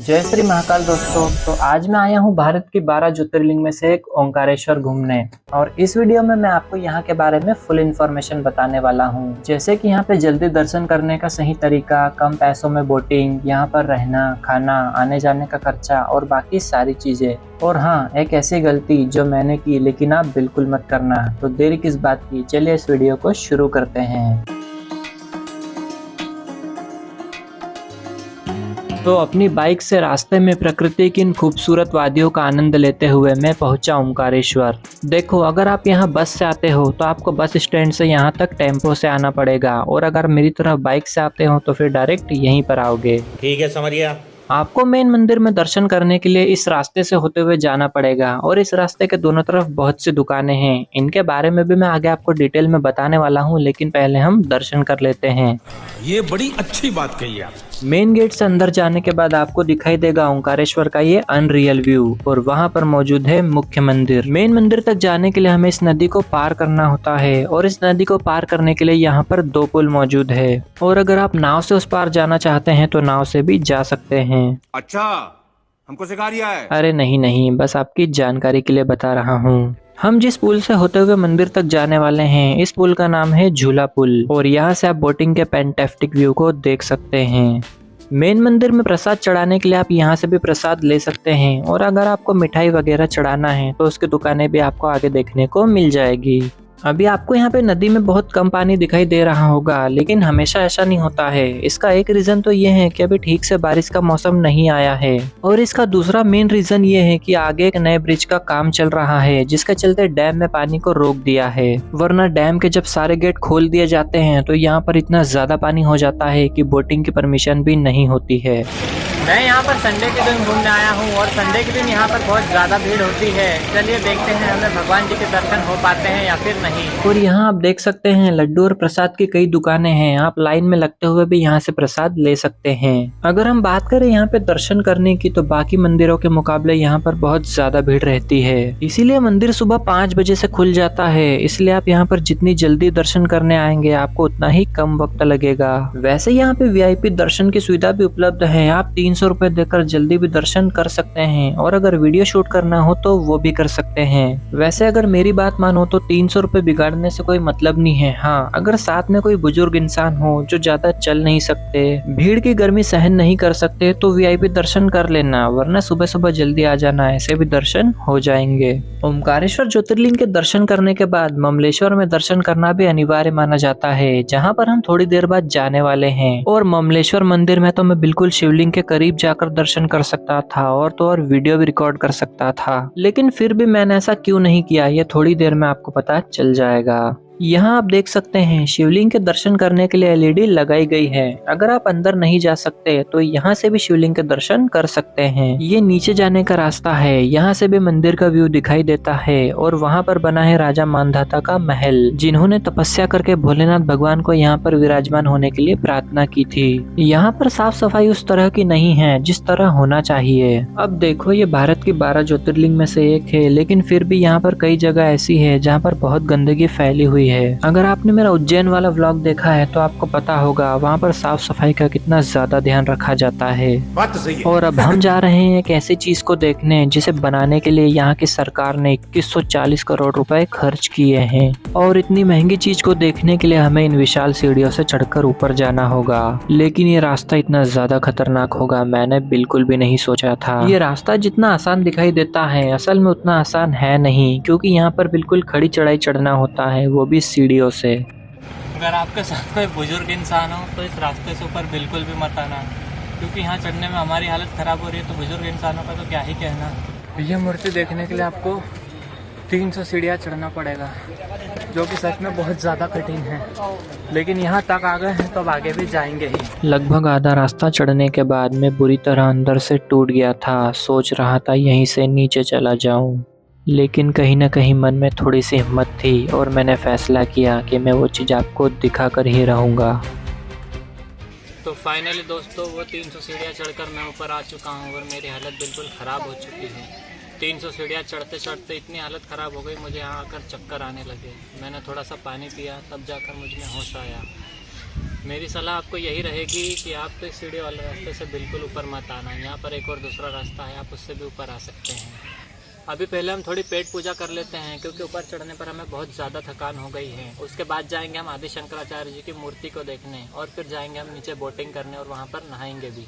जय श्री महाकाल दोस्तों। तो आज मैं आया हूँ भारत की 12 ज्योतिर्लिंग में से एक ओंकारेश्वर घूमने, और इस वीडियो में मैं आपको यहाँ के बारे में फुल इन्फॉर्मेशन बताने वाला हूँ, जैसे कि यहाँ पे जल्दी दर्शन करने का सही तरीका, कम पैसों में बोटिंग, यहाँ पर रहना, खाना, आने जाने का खर्चा और बाकी सारी चीजें। और हाँ, एक ऐसी गलती जो मैंने की लेकिन आप बिल्कुल मत करना। तो देरी किस बात की, चलिए इस वीडियो को शुरू करते हैं। तो अपनी बाइक से रास्ते में प्रकृति की इन खूबसूरत वादियों का आनंद लेते हुए मैं पहुंचा ओंकारेश्वर। देखो, अगर आप यहां बस से आते हो तो आपको बस स्टैंड से यहां तक टेम्पो से आना पड़ेगा, और अगर मेरी तरह बाइक से आते हो तो फिर डायरेक्ट यहीं पर आओगे। ठीक है, समझ गया। आपको मेन मंदिर में दर्शन करने के लिए इस रास्ते से होते हुए जाना पड़ेगा, और इस रास्ते के दोनों तरफ बहुत सी दुकानें हैं। इनके बारे में भी मैं आगे आपको डिटेल में बताने वाला हूँ, लेकिन पहले हम दर्शन कर लेते हैं। ये बड़ी अच्छी बात कही आप। मेन गेट से अंदर जाने के बाद आपको दिखाई देगा ओंकारेश्वर का ये अनरियल व्यू, और वहाँ पर मौजूद है मुख्य मंदिर। मेन मंदिर तक जाने के लिए हमें इस नदी को पार करना होता है, और इस नदी को पार करने के लिए यहाँ पर 2 पुल मौजूद है, और अगर आप नाव से उस पार जाना चाहते हैं तो नाव से भी जा सकते हैं। अच्छा, हमको सिखा रिया है। अरे नहीं, बस आपकी जानकारी के लिए बता रहा हूँ। हम जिस पुल से होते हुए मंदिर तक जाने वाले हैं, इस पुल का नाम है झूला पुल, और यहाँ से आप बोटिंग के फैंटास्टिक व्यू को देख सकते हैं। मेन मंदिर में प्रसाद चढ़ाने के लिए आप यहाँ से भी प्रसाद ले सकते हैं, और अगर आपको मिठाई वगैरह चढ़ाना है तो उसकी दुकानें भी आपको आगे देखने को मिल जाएगी। अभी आपको यहाँ पे नदी में बहुत कम पानी दिखाई दे रहा होगा, लेकिन हमेशा ऐसा नहीं होता है। इसका एक रीजन तो ये है कि अभी ठीक से बारिश का मौसम नहीं आया है, और इसका दूसरा मेन रीजन ये है कि आगे एक नए ब्रिज का काम चल रहा है, जिसके चलते डैम में पानी को रोक दिया है। वरना डैम के जब सारे गेट खोल दिए जाते हैं तो यहाँ पर इतना ज्यादा पानी हो जाता है कि बोटिंग की परमिशन भी नहीं होती है। मैं यहाँ पर संडे के दिन घूमने आया हूँ, और संडे के दिन यहाँ पर बहुत ज़्यादा भीड़ होती है। चलिए देखते हैं हमें भगवान जी के दर्शन हो पाते हैं या फिर नहीं। और यहाँ आप देख सकते हैं लड्डू और प्रसाद की कई दुकानें हैं। आप लाइन में लगते हुए भी यहाँ से प्रसाद ले सकते हैं। अगर हम बात करें यहाँ पे दर्शन करने की, तो बाकी मंदिरों के मुकाबले यहाँ पर बहुत ज्यादा भीड़ रहती है। इसीलिए मंदिर सुबह 5 बजे से खुल जाता है। इसलिए आप यहाँ पर जितनी जल्दी दर्शन करने आएंगे आपको उतना ही कम वक्त लगेगा। वैसे यहाँ पे VIP दर्शन की सुविधा भी उपलब्ध है। आप 300 रुपए देकर जल्दी भी दर्शन कर सकते हैं, और अगर वीडियो शूट करना हो तो वो भी कर सकते हैं। वैसे अगर मेरी बात मानो तो 300 रुपए बिगाड़ने से कोई मतलब नहीं है। हाँ, अगर साथ में कोई बुजुर्ग इंसान हो जो ज्यादा चल नहीं सकते, भीड़ की गर्मी सहन नहीं कर सकते, तो VIP दर्शन कर लेना, वरना सुबह सुबह जल्दी आ जाना, ऐसे भी दर्शन हो जाएंगे। ओंकारेश्वर ज्योतिर्लिंग के दर्शन करने के बाद ममलेश्वर में दर्शन करना भी अनिवार्य माना जाता है, जहाँ पर हम थोड़ी देर बाद जाने वाले हैं। और ममलेश्वर मंदिर में तो मैं बिल्कुल शिवलिंग के करीब जाकर दर्शन कर सकता था, और तो और वीडियो भी रिकॉर्ड कर सकता था, लेकिन फिर भी मैंने ऐसा क्यों नहीं किया, ये थोड़ी देर में आपको पता चल जाएगा। यहाँ आप देख सकते हैं शिवलिंग के दर्शन करने के लिए LED लगाई गई है। अगर आप अंदर नहीं जा सकते तो यहाँ से भी शिवलिंग के दर्शन कर सकते हैं। ये नीचे जाने का रास्ता है, यहाँ से भी मंदिर का व्यू दिखाई देता है, और वहाँ पर बना है राजा मानधाता का महल, जिन्होंने तपस्या करके भोलेनाथ भगवान को यहाँ पर विराजमान होने के लिए प्रार्थना की थी। यहाँ पर साफ सफाई उस तरह की नहीं है जिस तरह होना चाहिए। अब देखो, ये भारत की 12 ज्योतिर्लिंग में से एक है, लेकिन फिर भी यहाँ पर कई जगह ऐसी है जहाँ पर बहुत गंदगी फैली हुई है। अगर आपने मेरा उज्जैन वाला व्लॉग देखा है तो आपको पता होगा वहाँ पर साफ सफाई का कितना ज्यादा ध्यान रखा जाता है। बात तो सही है। और अब हम जा रहे हैं एक ऐसी चीज को देखने जिसे बनाने के लिए यहाँ की सरकार ने 2140 करोड़ रुपए खर्च किए हैं, और इतनी महंगी चीज को देखने के लिए हमें इन विशाल सीढ़ियों से चढ़कर ऊपर जाना होगा। लेकिन ये रास्ता इतना ज्यादा खतरनाक होगा मैंने बिल्कुल भी नहीं सोचा था। ये रास्ता जितना आसान दिखाई देता है, असल में उतना आसान है नहीं, क्योंकि यहाँ पर बिल्कुल खड़ी चढ़ाई चढ़ना होता है, वो भी सीढ़ियों से। अगर आपके साथ कोई बुजुर्ग इंसान हो तो इस रास्ते से ऊपर बिल्कुल भी मत आना, क्योंकि यहाँ चढ़ने में हमारी हालत ख़राब हो रही है, तो बुजुर्ग इंसानों का तो क्या ही कहना। ये मूर्ति देखने के लिए आपको 300 सीढ़ियाँ चढ़ना पड़ेगा, जो कि सच में बहुत ज़्यादा कठिन है, लेकिन यहाँ तक आ गए हैं तो अब आगे भी जाएंगे ही। लगभग आधा रास्ता चढ़ने के बाद मैं बुरी तरह अंदर से टूट गया था। सोच रहा था यहीं से नीचे चला जाऊँ, लेकिन कहीं ना कहीं मन में थोड़ी सी हिम्मत थी, और मैंने फैसला किया कि मैं वो चीज़ आपको दिखा कर ही रहूँगा। तो फाइनली दोस्तों, वो 300 सीढ़ियाँ चढ़कर मैं ऊपर आ चुका हूँ, और मेरी हालत बिल्कुल ख़राब हो चुकी है। 300 सीढ़ियाँ चढ़ते चढ़ते इतनी हालत ख़राब हो गई, मुझे यहाँ आकर चक्कर आने लगे। मैंने थोड़ा सा पानी पिया, तब जाकर मुझ में होश आया। मेरी सलाह आपको यही रहेगी कि आप तो सीढ़ी वाले रास्ते से बिल्कुल ऊपर मत आना। यहाँ पर एक और दूसरा रास्ता है, आप उससे भी ऊपर आ सकते हैं। अभी पहले हम थोड़ी पेट पूजा कर लेते हैं, क्योंकि ऊपर चढ़ने पर हमें बहुत ज़्यादा थकान हो गई है। उसके बाद जाएंगे हम आदि शंकराचार्य जी की मूर्ति को देखने, और फिर जाएंगे हम नीचे बोटिंग करने और वहाँ पर नहाएंगे भी।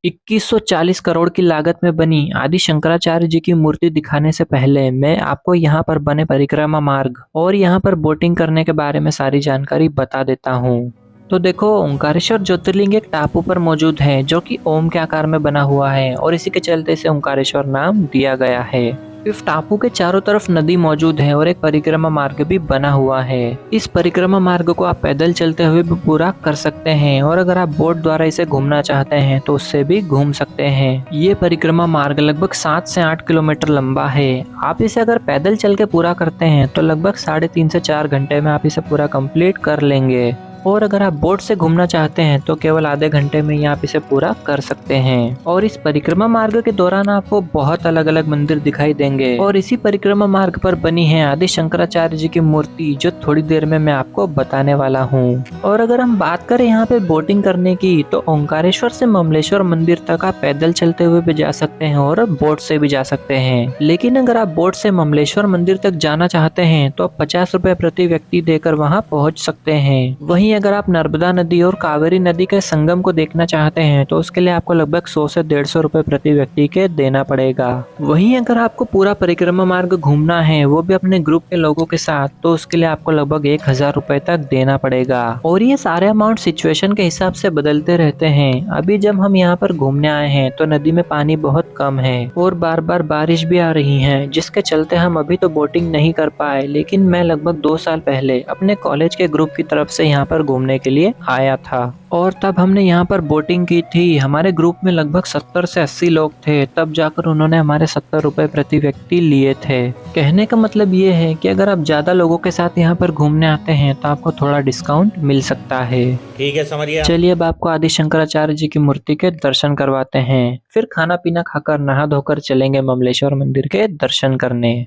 2140 करोड़ की लागत में बनी आदि शंकराचार्य जी की मूर्ति दिखाने से पहले मैं आपको यहाँ पर बने परिक्रमा मार्ग और यहाँ पर बोटिंग करने के बारे में सारी जानकारी बता देता हूँ। तो देखो, ओंकारेश्वर ज्योतिर्लिंग एक टापू पर मौजूद है जो कि ओम के आकार में बना हुआ है, और इसी के चलते इसे ओंकारेश्वर नाम दिया गया है। इस टापू के चारों तरफ नदी मौजूद है और एक परिक्रमा मार्ग भी बना हुआ है। इस परिक्रमा मार्ग को आप पैदल चलते हुए भी पूरा कर सकते हैं, और अगर आप बोट द्वारा इसे घूमना चाहते हैं तो उससे भी घूम सकते हैं। ये परिक्रमा मार्ग लगभग 7 से 8 किलोमीटर लंबा है। आप इसे अगर पैदल चल के पूरा करते हैं तो लगभग 3.5 से 4 घंटे में आप इसे पूरा कंप्लीट कर लेंगे, और अगर आप बोट से घूमना चाहते हैं तो केवल आधे घंटे में ही आप इसे पूरा कर सकते हैं। और इस परिक्रमा मार्ग के दौरान आपको बहुत अलग अलग मंदिर दिखाई देंगे, और इसी परिक्रमा मार्ग पर बनी है आदि शंकराचार्य जी की मूर्ति, जो थोड़ी देर में मैं आपको बताने वाला हूँ। और अगर हम बात करें यहाँ पे बोटिंग करने की, तो ओंकारेश्वर से ममलेश्वर मंदिर तक आप पैदल चलते हुए भी जा सकते हैं और बोट से भी जा सकते हैं। लेकिन अगर आप बोट से ममलेश्वर मंदिर तक जाना चाहते हैं तो आप 50 रुपए प्रति व्यक्ति देकर वहाँ पहुँच सकते हैं। वहीं अगर आप नर्मदा नदी और कावेरी नदी के संगम को देखना चाहते हैं तो उसके लिए आपको लगभग 100 से 150 रुपए प्रति व्यक्ति के देना पड़ेगा। वहीं अगर आपको पूरा परिक्रमा मार्ग घूमना है, वो भी अपने ग्रुप के लोगों के साथ, तो उसके लिए आपको लगभग 1000 रुपए तक देना पड़ेगा। और ये सारे अमाउंट सिचुएशन के हिसाब से बदलते रहते हैं। अभी जब हम यहाँ पर घूमने आए हैं तो नदी में पानी बहुत कम है और बार बार बारिश भी आ रही है, जिसके चलते हम अभी तो बोटिंग नहीं कर पाए। लेकिन मैं लगभग 2 साल पहले अपने कॉलेज के ग्रुप की तरफ से यहाँ पर घूमने के लिए आया था, और तब हमने यहाँ पर बोटिंग की थी। हमारे ग्रुप में लगभग 70 से 80 लोग थे। तब जाकर उन्होंने हमारे 70 रुपए प्रति व्यक्ति लिए थे। कहने का मतलब ये है कि अगर आप ज्यादा लोगों के साथ यहाँ पर घूमने आते हैं तो आपको थोड़ा डिस्काउंट मिल सकता है। ठीक है, समझिए। चलिए अब आपको आदि शंकराचार्य जी की मूर्ति के दर्शन करवाते हैं, फिर खाना पीना खाकर नहा धोकर चलेंगे ममलेश्वर मंदिर के दर्शन करने।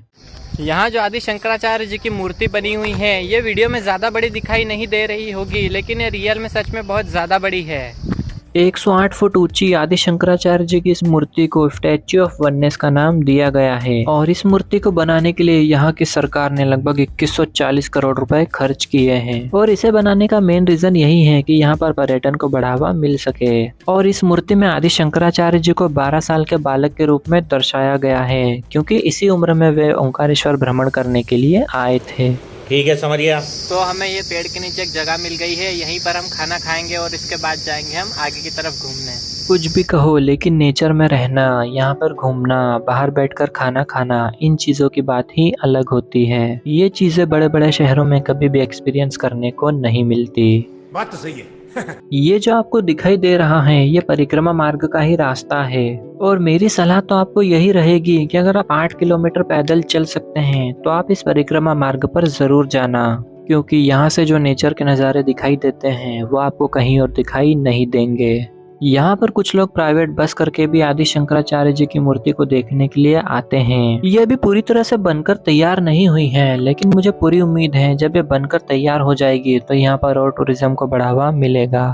यहाँ जो आदि शंकराचार्य जी की मूर्ति बनी हुई है, ये वीडियो में ज़्यादा बड़ी दिखाई नहीं दे रही होगी, लेकिन ये रियल में सच में बहुत ज़्यादा बड़ी है। 108 फुट ऊंची आदि शंकराचार्य जी की इस मूर्ति को स्टैच्यू ऑफ वननेस का नाम दिया गया है, और इस मूर्ति को बनाने के लिए यहाँ की सरकार ने लगभग 2140 करोड़ रुपए खर्च किए हैं। और इसे बनाने का मेन रीजन यही है कि यहाँ पर पर्यटन को बढ़ावा मिल सके। और इस मूर्ति में आदि शंकराचार्य जी को 12 साल के बालक के रूप में दर्शाया गया है, क्योंकि इसी उम्र में वे ओंकारेश्वर भ्रमण करने के लिए आए थे। ठीक है, समझिए। तो हमें ये पेड़ के नीचे एक जगह मिल गई है, यहीं पर हम खाना खाएंगे और इसके बाद जाएंगे हम आगे की तरफ घूमने। कुछ भी कहो, लेकिन नेचर में रहना, यहाँ पर घूमना, बाहर बैठकर खाना खाना, इन चीज़ों की बात ही अलग होती है। ये चीज़ें बड़े बड़े शहरों में कभी भी एक्सपीरियंस करने को नहीं मिलती। बात तो सही है। ये जो आपको दिखाई दे रहा है, ये परिक्रमा मार्ग का ही रास्ता है, और मेरी सलाह तो आपको यही रहेगी कि अगर आप 8 किलोमीटर पैदल चल सकते हैं तो आप इस परिक्रमा मार्ग पर जरूर जाना, क्योंकि यहाँ से जो नेचर के नज़ारे दिखाई देते हैं वो आपको कहीं और दिखाई नहीं देंगे। यहाँ पर कुछ लोग प्राइवेट बस करके भी आदि शंकराचार्य जी की मूर्ति को देखने के लिए आते हैं। ये अभी पूरी तरह से बनकर तैयार नहीं हुई है, लेकिन मुझे पूरी उम्मीद है जब ये बनकर तैयार हो जाएगी तो यहाँ पर और टूरिज्म को बढ़ावा मिलेगा।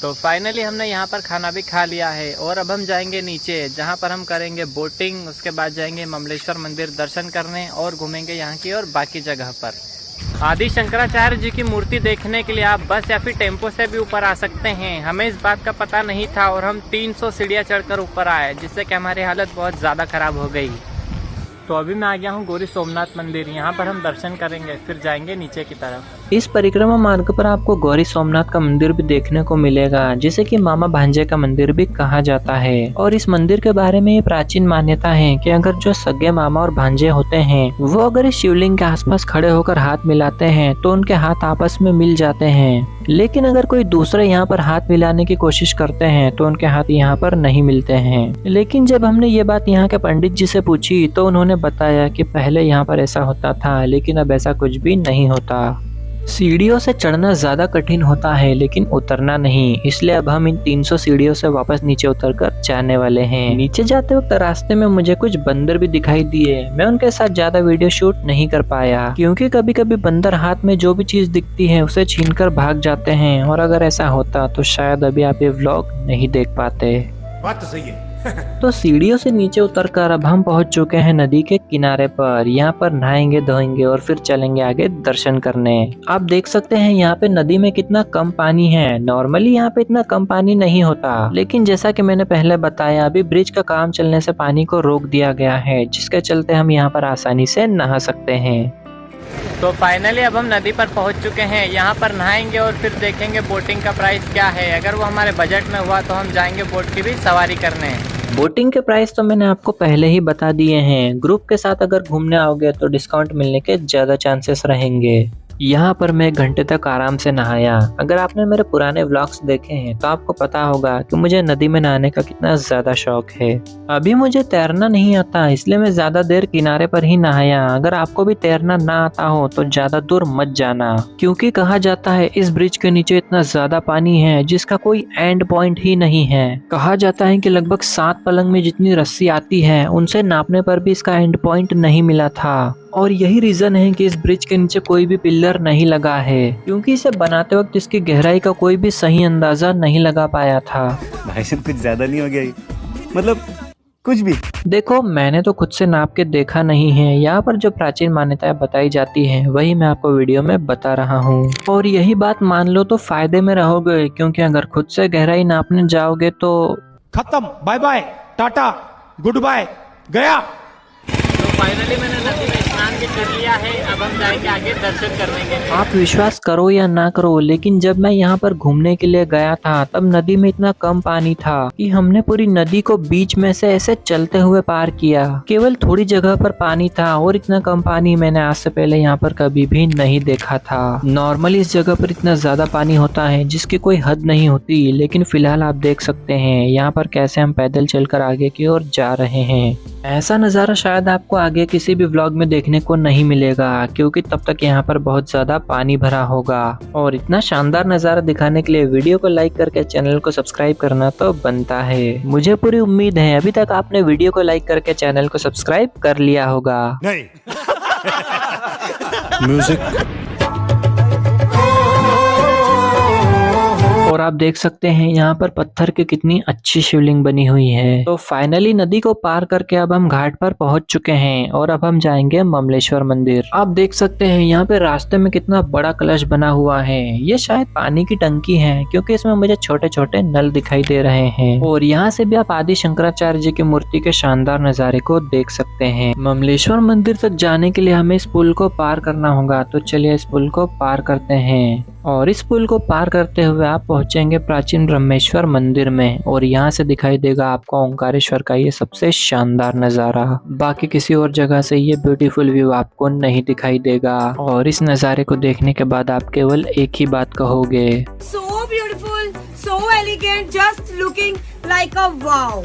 तो फाइनली हमने यहाँ पर खाना भी खा लिया है, और अब हम जाएंगे नीचे, जहाँ पर हम करेंगे बोटिंग। उसके बाद जाएंगे ममलेश्वर मंदिर दर्शन करने और घूमेंगे यहाँ की और बाकी जगह पर। आदि शंकराचार्य जी की मूर्ति देखने के लिए आप बस या फिर टेम्पो से भी ऊपर आ सकते हैं। हमें इस बात का पता नहीं था और हम 300 सीढ़ियाँ चढ़कर ऊपर आए, जिससे कि हमारी हालत बहुत ज़्यादा खराब हो गई। तो अभी मैं आ गया हूँ गौरी सोमनाथ मंदिर। यहाँ पर हम दर्शन करेंगे, फिर जाएंगे नीचे की तरफ। इस परिक्रमा मार्ग पर आपको गौरी सोमनाथ का मंदिर भी देखने को मिलेगा, जिसे कि मामा भांजे का मंदिर भी कहा जाता है। और इस मंदिर के बारे में ये प्राचीन मान्यता है कि अगर जो सगे मामा और भांजे होते हैं वो अगर इस शिवलिंग के आसपास खड़े होकर हाथ मिलाते हैं तो उनके हाथ आपस में मिल जाते हैं। लेकिन अगर कोई दूसरे यहाँ पर हाथ मिलाने की कोशिश करते हैं तो उनके हाथ यहाँ पर नहीं मिलते हैं। लेकिन जब हमने ये बात यहाँ के पंडित जी से पूछी तो उन्होंने बताया कि पहले यहाँ पर ऐसा होता था, लेकिन अब ऐसा कुछ भी नहीं होता। सीढ़ियों से चढ़ना ज्यादा कठिन होता है लेकिन उतरना नहीं, इसलिए अब हम इन 300 सीढ़ियों से वापस नीचे उतरकर जाने वाले हैं। नीचे जाते वक्त रास्ते में मुझे कुछ बंदर भी दिखाई दिए। मैं उनके साथ ज्यादा वीडियो शूट नहीं कर पाया क्योंकि कभी कभी बंदर हाथ में जो भी चीज दिखती है उसे छीनकर भाग जाते हैं, और अगर ऐसा होता तो शायद अभी आप ये व्लॉग नहीं देख पाते। बात तो सही है। तो सीढ़ियों से नीचे उतरकर अब हम पहुंच चुके हैं नदी के किनारे पर। यहाँ पर नहाएंगे धोएंगे और फिर चलेंगे आगे दर्शन करने। आप देख सकते हैं यहाँ पे नदी में कितना कम पानी है। नॉर्मली यहाँ पे इतना कम पानी नहीं होता, लेकिन जैसा कि मैंने पहले बताया अभी ब्रिज का काम चलने से पानी को रोक दिया गया है, जिसके चलते हम यहाँ पर आसानी से नहा सकते हैं। तो फाइनली अब हम नदी पर पहुंच चुके हैं। यहाँ पर नहाएंगे और फिर देखेंगे बोटिंग का प्राइस क्या है। अगर वो हमारे बजट में हुआ तो हम जाएंगे बोट की भी सवारी करने। बोटिंग के प्राइस तो मैंने आपको पहले ही बता दिए हैं। ग्रुप के साथ अगर घूमने आओगे तो डिस्काउंट मिलने के ज़्यादा चांसेस रहेंगे। यहाँ पर मैं एक घंटे तक आराम से नहाया। अगर आपने मेरे पुराने व्लॉग्स देखे हैं तो आपको पता होगा कि मुझे नदी में नहाने का कितना ज्यादा शौक है। अभी मुझे तैरना नहीं आता, इसलिए मैं ज्यादा देर किनारे पर ही नहाया। अगर आपको भी तैरना ना आता हो तो ज्यादा दूर मत जाना, क्योंकि कहा जाता है इस ब्रिज के नीचे इतना ज्यादा पानी है जिसका कोई एंड पॉइंट ही नहीं है। कहा जाता है कि लगभग 7 पलंग में जितनी रस्सी आती है उनसे नापने पर भी इसका एंड पॉइंट नहीं मिला था। और यही रीजन है कि इस ब्रिज के नीचे कोई भी पिलर नहीं लगा है, क्योंकि इसे बनाते वक्त इसकी गहराई का कोई भी सही अंदाजा नहीं लगा पाया था। भाई साहब कुछ ज्यादा नहीं हो गया ये? मतलब कुछ भी। देखो मैंने तो खुद से नाप के देखा नहीं है। यहाँ पर जो प्राचीन मान्यताएं बताई जाती हैं वही मैं आपको वीडियो में बता रहा हूँ। और यही बात मान लो तो फायदे में रहोगे, क्योंकि अगर खुद से गहराई नापने जाओगे तो खत्म, bye bye, tata, goodbye, गया। तो फाइनली मैंने नदी में स्नान भी कर लिया है। अब हम जाएंगे आगे दर्शन करने के लिए। आप विश्वास करो या ना करो, लेकिन जब मैं यहाँ पर घूमने के लिए गया था तब नदी में इतना कम पानी था कि हमने पूरी नदी को बीच में से ऐसे चलते हुए पार किया। केवल थोड़ी जगह पर पानी था और इतना कम पानी मैंने आज से पहले यहाँ पर कभी भी नहीं देखा था। नॉर्मली इस जगह पर इतना ज्यादा पानी होता है जिसकी कोई हद नहीं होती, लेकिन फिलहाल आप देख सकते हैं यहाँ पर कैसे हम पैदल चलकर आगे की ओर जा रहे हैं। ऐसा नज़ारा शायद आपको आगे किसी भी व्लॉग में देखने को नहीं मिलेगा, क्योंकि तब तक यहाँ पर बहुत ज़्यादा पानी भरा होगा। और इतना शानदार नज़ारा दिखाने के लिए वीडियो को लाइक करके चैनल को सब्सक्राइब करना तो बनता है। मुझे पूरी उम्मीद है अभी तक आपने वीडियो को लाइक करके चैनल को सब्सक्राइब कर लिया होगा। नहीं। म्यूजिक। और आप देख सकते हैं यहाँ पर पत्थर की कितनी अच्छी शिवलिंग बनी हुई है। तो फाइनली नदी को पार करके अब हम घाट पर पहुंच चुके हैं और अब हम जाएंगे ममलेश्वर मंदिर। आप देख सकते हैं यहाँ पे रास्ते में कितना बड़ा कलश बना हुआ है। ये शायद पानी की टंकी है, क्योंकि इसमें मुझे छोटे छोटे नल दिखाई दे रहे हैं। और यहाँ से भी आप आदि शंकराचार्य जी की मूर्ति के शानदार नजारे को देख सकते हैं। ममलेश्वर मंदिर तक जाने के लिए हमें इस पुल को पार करना होगा, तो चलिए इस पुल को पार करते हैं। और इस पुल को पार करते हुए आप पहुंचेंगे प्राचीन ब्रह्मेश्वर मंदिर में, और यहाँ से दिखाई देगा आपको ओंकारेश्वर का ये सबसे शानदार नज़ारा। बाकी किसी और जगह से ये ब्यूटीफुल व्यू आपको नहीं दिखाई देगा। और इस नज़ारे को देखने के बाद आप केवल एक ही बात कहोगे, So beautiful, so elegant, just looking like a wow.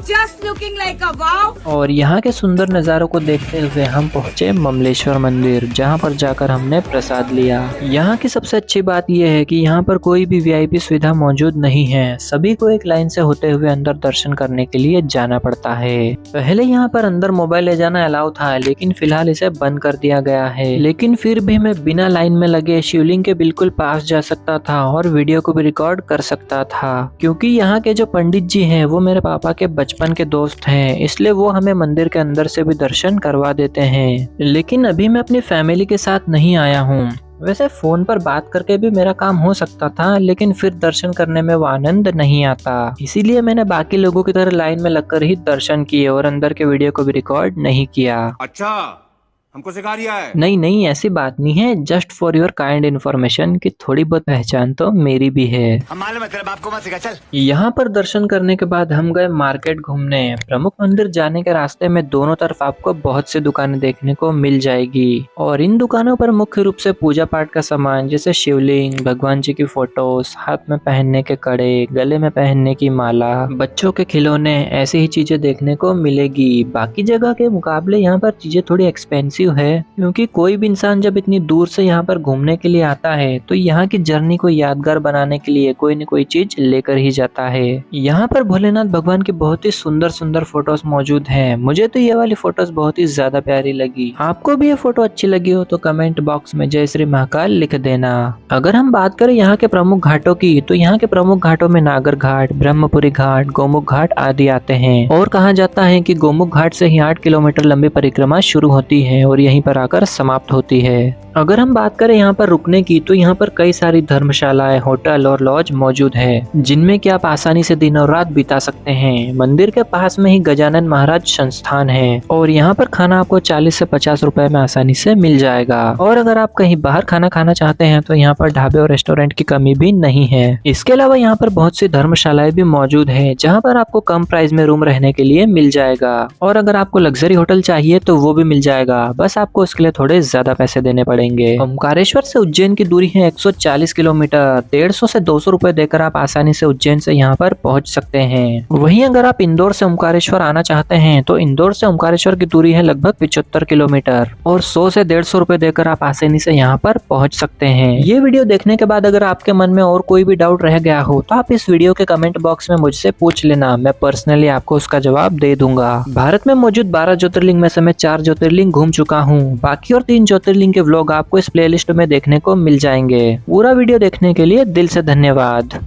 Just looking like a wow. और यहाँ के सुंदर नज़ारों को देखते हुए हम पहुँचे ममलेश्वर मंदिर, जहाँ पर जाकर हमने प्रसाद लिया। यहाँ की सबसे अच्छी बात यह है कि यहाँ पर कोई भी वीआईपी सुविधा मौजूद नहीं है। सभी को एक लाइन से होते हुए अंदर दर्शन करने के लिए जाना पड़ता है। पहले यहाँ पर अंदर मोबाइल ले जाना अलाउ था, लेकिन फिलहाल इसे बंद कर दिया गया है। लेकिन फिर भी मैं बिना लाइन में लगे शिवलिंग के बिल्कुल पास जा सकता था और वीडियो को भी रिकॉर्ड कर सकता था, क्योंकि यहाँ के जो पंडित जी हैं वो मेरे पापा के बचपन के दोस्त हैं, इसलिए वो हमें मंदिर के अंदर से भी दर्शन करवा देते हैं। लेकिन अभी मैं अपनी फैमिली के साथ नहीं आया हूँ। वैसे फोन पर बात करके भी मेरा काम हो सकता था, लेकिन फिर दर्शन करने में वो आनंद नहीं आता। इसीलिए मैंने बाकी लोगों की तरह लाइन में लगकर ही दर्शन किए और अंदर के वीडियो को भी रिकॉर्ड नहीं किया। अच्छा, हमको सिखा रिया है? नहीं, ऐसी बात नहीं है। Just for your kind information कि थोड़ी बहुत पहचान तो मेरी भी है। हम मालूम है तेरे बाप को मत सिखा, चल। यहाँ पर दर्शन करने के बाद हम गए मार्केट घूमने। प्रमुख मंदिर जाने के रास्ते में दोनों तरफ आपको बहुत सी दुकानें देखने को मिल जाएगी, और इन दुकानों पर मुख्य रूप से पूजा पाठ का सामान जैसे शिवलिंग, भगवान जी की फोटोज, हाथ में पहनने के कड़े, गले में पहनने की माला, बच्चों के खिलौने, ऐसी ही चीजें देखने को मिलेगी। बाकी जगह के मुकाबले यहाँ पर चीजें थोड़ी एक्सपेंसिव व्यू है, क्योंकि कोई भी इंसान जब इतनी दूर से यहाँ पर घूमने के लिए आता है तो यहाँ की जर्नी को यादगार बनाने के लिए कोई न कोई चीज लेकर ही जाता है। यहाँ पर भोलेनाथ भगवान की बहुत ही सुंदर सुंदर फोटोज मौजूद हैं। मुझे तो ये वाली फोटोज बहुत ही ज्यादा प्यारी लगी। आपको भी ये फोटो अच्छी लगी हो तो कमेंट बॉक्स में जय श्री महाकाल लिख देना। अगर हम बात करें यहाँ के प्रमुख घाटों की, तो यहाँ के प्रमुख घाटों में नागर घाट, ब्रह्मपुरी घाट, गोमुख घाट आदि आते हैं। और कहा जाता है कि गोमुख घाट से ही 8 किलोमीटर लंबी परिक्रमा शुरू होती है और यहीं पर आकर समाप्त होती है। अगर हम बात करें यहाँ पर रुकने की, तो यहाँ पर कई सारी धर्मशालाएं, होटल और लॉज मौजूद है, जिनमें कि आप आसानी से दिन और रात बिता सकते हैं। मंदिर के पास में ही गजानन महाराज संस्थान है और यहाँ पर खाना आपको 40 से 50 रुपए में आसानी से मिल जाएगा। और अगर आप कहीं बाहर खाना खाना चाहते हैं तो यहाँ पर ढाबे और रेस्टोरेंट की कमी भी नहीं है। इसके अलावा यहाँ पर बहुत सी धर्मशालाएं भी मौजूद है, जहाँ पर आपको कम प्राइस में रूम रहने के लिए मिल जाएगा। और अगर आपको लग्जरी होटल चाहिए तो वो भी मिल जाएगा, बस आपको उसके लिए थोड़े ज्यादा पैसे देने पड़ेंगे। ओमकारेश्वर से उज्जैन की दूरी है 140 किलोमीटर। 150 से 200 रुपए देकर आप आसानी से उज्जैन से यहाँ पर पहुँच सकते हैं। वहीं अगर आप इंदौर से ओमकारेश्वर आना चाहते हैं तो इंदौर से ओमकारेश्वर की दूरी है लगभग 75 किलोमीटर और 100 से 150 रुपए देकर आप आसानी से यहाँ पर पहुँच सकते हैं। ये वीडियो देखने के बाद अगर आपके मन में और कोई भी डाउट रह गया हो तो आप इस वीडियो के कमेंट बॉक्स में मुझसे पूछ लेना, मैं पर्सनली आपको उसका जवाब दे दूंगा। भारत में मौजूद 12 ज्योतिर्लिंग में से मैं 4 ज्योतिर्लिंग घूम चुका हूँ। बाकी और 3 ज्योतिर्लिंग के व्लॉग आपको इस प्लेलिस्ट में देखने को मिल जाएंगे। पूरा वीडियो देखने के लिए दिल से धन्यवाद।